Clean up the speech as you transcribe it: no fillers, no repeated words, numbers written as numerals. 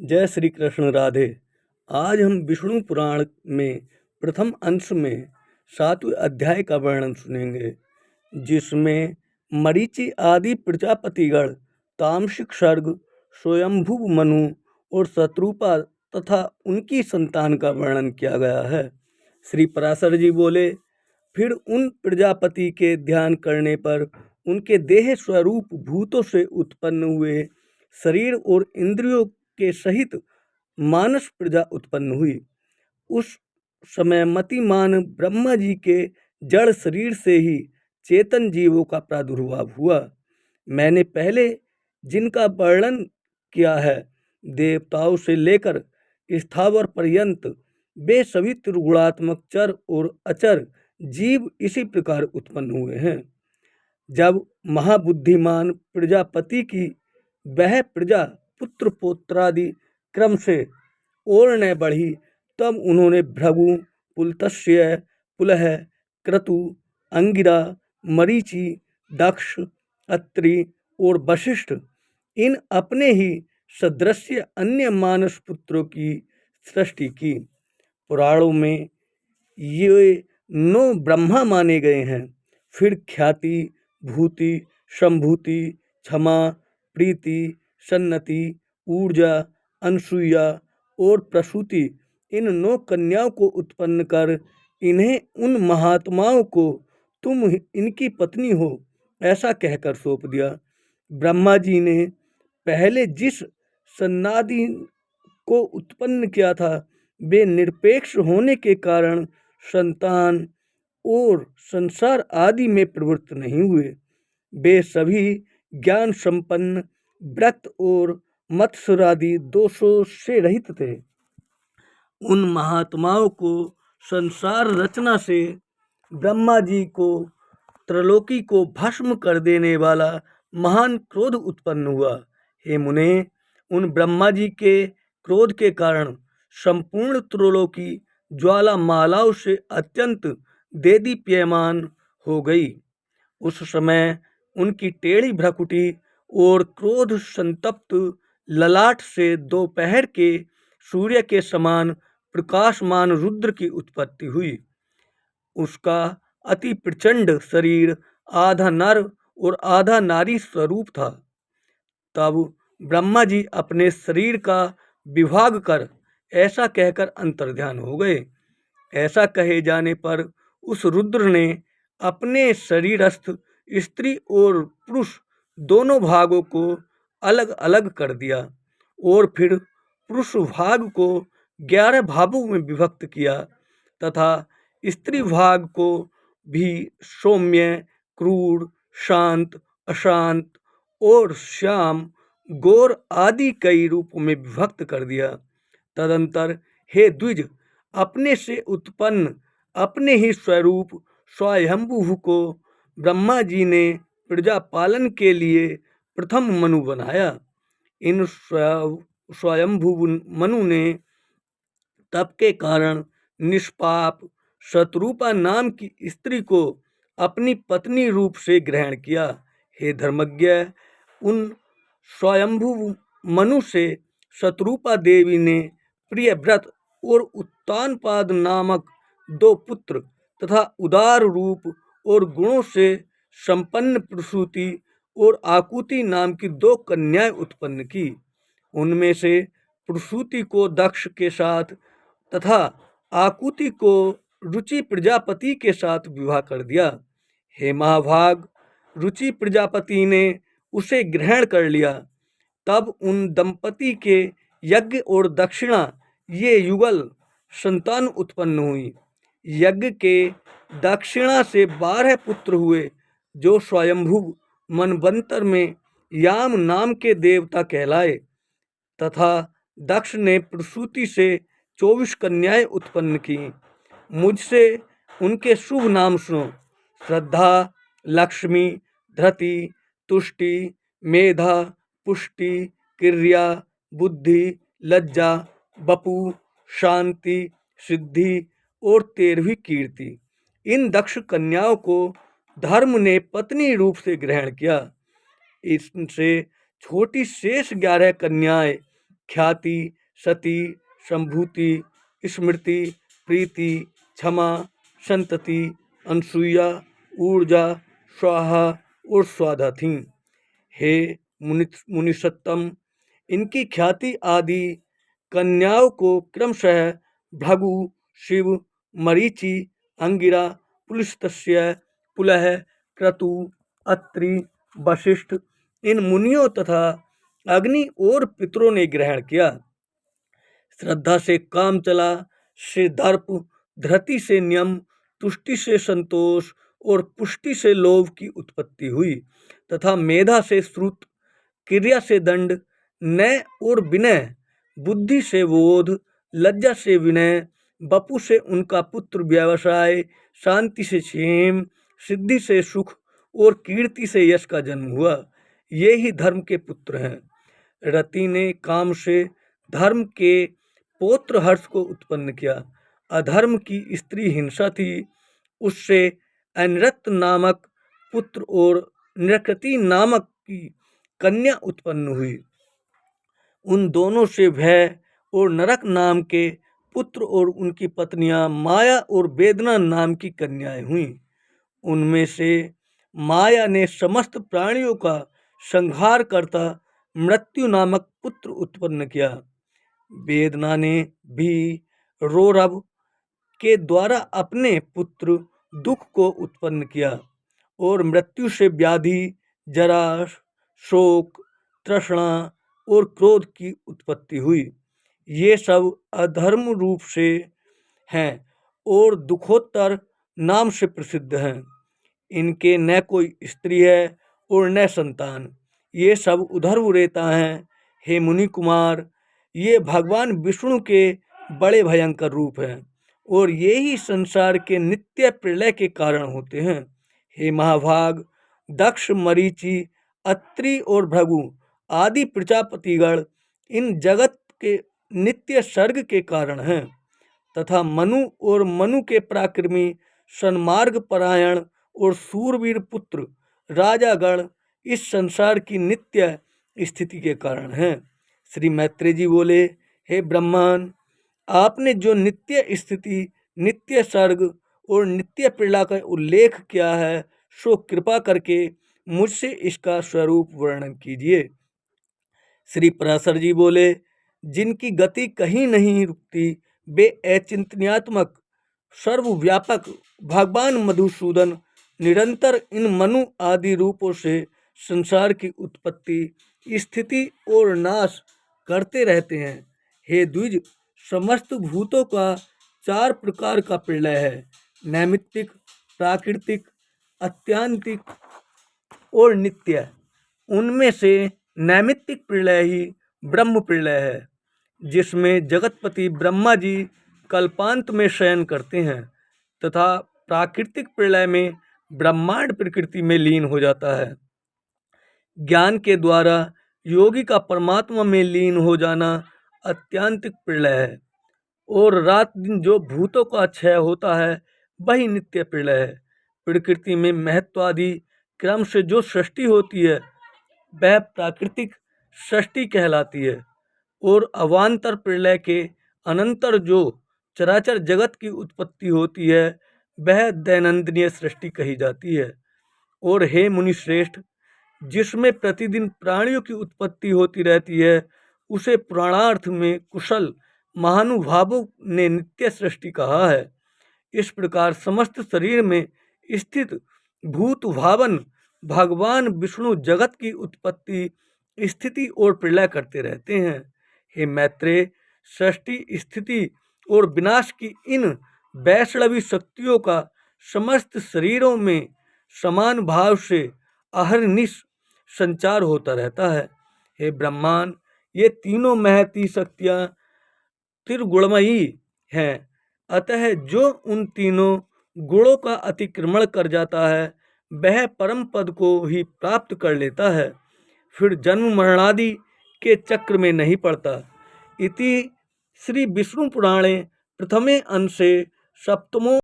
जय श्री कृष्ण राधे। आज हम विष्णु पुराण में प्रथम अंश में 7वें अध्याय का वर्णन सुनेंगे, जिसमें मरीचि आदि प्रजापतिगण, तामसिक सर्ग, स्वयंभू मनु और शत्रुपा तथा उनकी संतान का वर्णन किया गया है। श्री पराशर जी बोले, फिर उन प्रजापति के ध्यान करने पर उनके देह स्वरूप भूतों से उत्पन्न हुए शरीर और इंद्रियों के सहित मानस प्रजा उत्पन्न हुई। उस समय मतिमान ब्रह्मा जी के जड़ शरीर से ही चेतन जीवों का प्रादुर्भाव हुआ। मैंने पहले जिनका वर्णन किया है, देवताओं से लेकर स्थावर पर्यंत वे सभी त्रिगुणात्मक चर और अचर जीव इसी प्रकार उत्पन्न हुए हैं। जब महाबुद्धिमान प्रजापति की वह प्रजा पुत्र पौत्रादि क्रम से और न बढ़ी, तब उन्होंने भृगु, पुलत्स्य, पुलह, क्रतु, अंगिरा, मरीचि, दक्ष, अत्रि और वशिष्ठ इन अपने ही सदृश्य अन्य मानस पुत्रों की सृष्टि की। पुराणों में ये 9 ब्रह्मा माने गए हैं। फिर ख्याति, भूति, संभूति, क्षमा, प्रीति, सन्नति, ऊर्जा, अनसूया और प्रसूति इन 9 कन्याओं को उत्पन्न कर इन्हें उन महात्माओं को तुम इनकी पत्नी हो ऐसा कहकर सौंप दिया। ब्रह्मा जी ने पहले जिस सन्नादि को उत्पन्न किया था, वे निरपेक्ष होने के कारण संतान और संसार आदि में प्रवृत्त नहीं हुए। वे सभी ज्ञान संपन्न, व्रत और मत्सरादि दोषों से रहित थे। उन महात्माओं को संसार रचना से ब्रह्मा जी को त्रैलोकी को भस्म कर देने वाला महान क्रोध उत्पन्न हुआ। हे मुने, उन ब्रह्मा जी के क्रोध के कारण संपूर्ण त्रैलोकी ज्वालामालाओं से अत्यंत देदीप्यमान हो गई। उस समय उनकी टेढ़ी भ्रकुटी और क्रोध संतप्त ललाट से दोपहर के सूर्य के समान प्रकाशमान रुद्र की उत्पत्ति हुई। उसका अति प्रचंड शरीर आधा नर और आधा नारी स्वरूप था। तब ब्रह्मा जी अपने शरीर का विभाग कर ऐसा कहकर अंतर्ध्यान हो गए। ऐसा कहे जाने पर उस रुद्र ने अपने शरीरस्थ स्त्री और पुरुष दोनों भागों को अलग अलग कर दिया और फिर पुरुष भाग को 11 भागों में विभक्त किया तथा स्त्री भाग को भी सौम्य, क्रूर, शांत, अशांत और श्याम, गौर आदि कई रूपों में विभक्त कर दिया। तदंतर हे द्विज, अपने से उत्पन्न अपने ही स्वरूप स्वयंभू को ब्रह्मा जी ने प्रजा पालन के लिए प्रथम मनु बनाया। इन स्वयंभू मनु ने तप के कारण निष्पाप शत्रुपा नाम की स्त्री को अपनी पत्नी रूप से ग्रहण किया। हे धर्मज्ञ, उन स्वयंभू मनु से शत्रुपा देवी ने प्रियव्रत और उत्तानपाद नामक 2 पुत्र तथा उदार रूप और गुणों से संपन्न प्रसूति और आकुति नाम की 2 कन्याएं उत्पन्न की। उनमें से प्रसूति को दक्ष के साथ तथा आकुति को रुचि प्रजापति के साथ विवाह कर दिया। हे महाभाग, रुचि प्रजापति ने उसे ग्रहण कर लिया। तब उन दंपति के यज्ञ और दक्षिणा ये युगल संतान उत्पन्न हुई। यज्ञ के दक्षिणा से 12 पुत्र हुए, जो स्वयंभू मनवंतर में याम नाम के देवता कहलाए, तथा दक्ष ने प्रसूति से 24 कन्याएं उत्पन्न की। मुझसे उनके शुभ नाम सुनो: श्रद्धा, लक्ष्मी, धृति, तुष्टि, मेधा, पुष्टि, क्रिया, बुद्धि, लज्जा, वपु, शांति, सिद्धि और 13वीं कीर्ति। इन दक्ष कन्याओं को धर्म ने पत्नी रूप से ग्रहण किया। इससे छोटी शेष 11 कन्याएं ख्याति, सति, संभूति, स्मृति, प्रीति, क्षमा, संतति, अनसूया, ऊर्जा, स्वाहा और स्वाधा थीं। हे मुनिसत्तम, इनकी ख्याति आदि कन्याओं को क्रमशः भृगु, शिव, मरीचि, अंगिरा, पुलस्त्य, पुलह, क्रतु, अत्रि, वशिष्ठ इन मुनियों तथा अग्नि और पितरों ने ग्रहण किया। श्रद्धा से काम चला, से दर्प, धृति से नियम, तुष्टि से संतोष और पुष्टि से लोभ की उत्पत्ति हुई तथा मेधा से श्रुत, क्रिया से दंड, नय और विनय, बुद्धि से बोध, लज्जा से विनय, बपु से उनका पुत्र व्यवसाय, शांति से क्षेम, सिद्धि से सुख और कीर्ति से यश का जन्म हुआ। ये ही धर्म के पुत्र हैं। रति ने काम से धर्म के पौत्र हर्ष को उत्पन्न किया। अधर्म की स्त्री हिंसा थी, उससे अनृत नामक पुत्र और नृकृति नामक की कन्या उत्पन्न हुई। उन दोनों से भय और नरक नाम के पुत्र और उनकी पत्नियां माया और वेदना नाम की कन्याएं हुईं। उनमें से माया ने समस्त प्राणियों का संहार करता मृत्यु नामक पुत्र उत्पन्न किया। वेदना ने भी रौरव के द्वारा अपने पुत्र दुख को उत्पन्न किया और मृत्यु से व्याधि, जरा, शोक, तृष्णा और क्रोध की उत्पत्ति हुई। ये सब अधर्म रूप से हैं और दुखोत्तर नाम से प्रसिद्ध हैं। इनके न कोई स्त्री है और न संतान। ये सब उधर्व रेता हैं। हे मुनि कुमार, ये भगवान विष्णु के बड़े भयंकर रूप हैं और ये ही संसार के नित्य प्रलय के कारण होते हैं। हे महाभाग, दक्ष, मरीचि, अत्रि और भृगु आदि प्रजापतिगण इन जगत के नित्य सर्ग के कारण हैं तथा मनु और मनु के पराक्रमी, सन्मार्ग परायण और सूरवीर पुत्र राजागण इस संसार की नित्य स्थिति के कारण हैं। श्री मैत्रेय जी बोले, हे ब्रह्मन, आपने जो नित्य स्थिति, नित्य सर्ग और नित्य प्रलय का उल्लेख किया है, सो कृपा करके मुझसे इसका स्वरूप वर्णन कीजिए। श्री पराशर जी बोले, जिनकी गति कहीं नहीं रुकती, वे अचिंतन्यात्मक सर्वव्यापक भगवान मधुसूदन निरंतर इन मनु आदि रूपों से संसार की उत्पत्ति, स्थिति और नाश करते रहते हैं। हे द्विज, समस्त भूतों का 4 प्रकार का प्रलय है, नैमित्तिक, प्राकृतिक, आत्यंतिक और नित्य। उनमें से नैमित्तिक प्रलय ही ब्रह्म प्रलय है, जिसमें जगतपति ब्रह्मा जी कल्पांत में शयन करते हैं तथा प्राकृतिक प्रलय में ब्रह्मांड प्रकृति में लीन हो जाता है। ज्ञान के द्वारा योगी का परमात्मा में लीन हो जाना आत्यंतिक प्रलय है और रात दिन जो भूतों का क्षय होता है वही नित्य प्रलय है। प्रकृति में महत्व आदि क्रम से जो सृष्टि होती है वह प्राकृतिक सृष्टि कहलाती है और अवान्तर प्रलय के अनंतर जो चराचर जगत की उत्पत्ति होती है वह दैनंदिनीय सृष्टि कही जाती है। और हे मुनि श्रेष्ठ, जिसमें प्रतिदिन प्राणियों की उत्पत्ति होती रहती है उसे पुराणार्थ में कुशल महानुभावों ने नित्य सृष्टि कहा है। इस प्रकार समस्त शरीर में स्थित भूत भावन भगवान विष्णु जगत की उत्पत्ति, स्थिति और प्रलय करते रहते हैं। हे मैत्रेय, सृष्टि, स्थिति और विनाश की इन वैष्णवी शक्तियों का समस्त शरीरों में समान भाव से अहर्निश संचार होता रहता है। हे ब्रह्मांड, ये तीनों महती शक्तियाँ त्रिगुणमयी हैं, अतः जो उन तीनों गुणों का अतिक्रमण कर जाता है वह परम पद को ही प्राप्त कर लेता है, फिर जन्म मरणादि के चक्र में नहीं पड़ता। इति श्री विष्णु पुराणे प्रथमे अंशे सप्तमो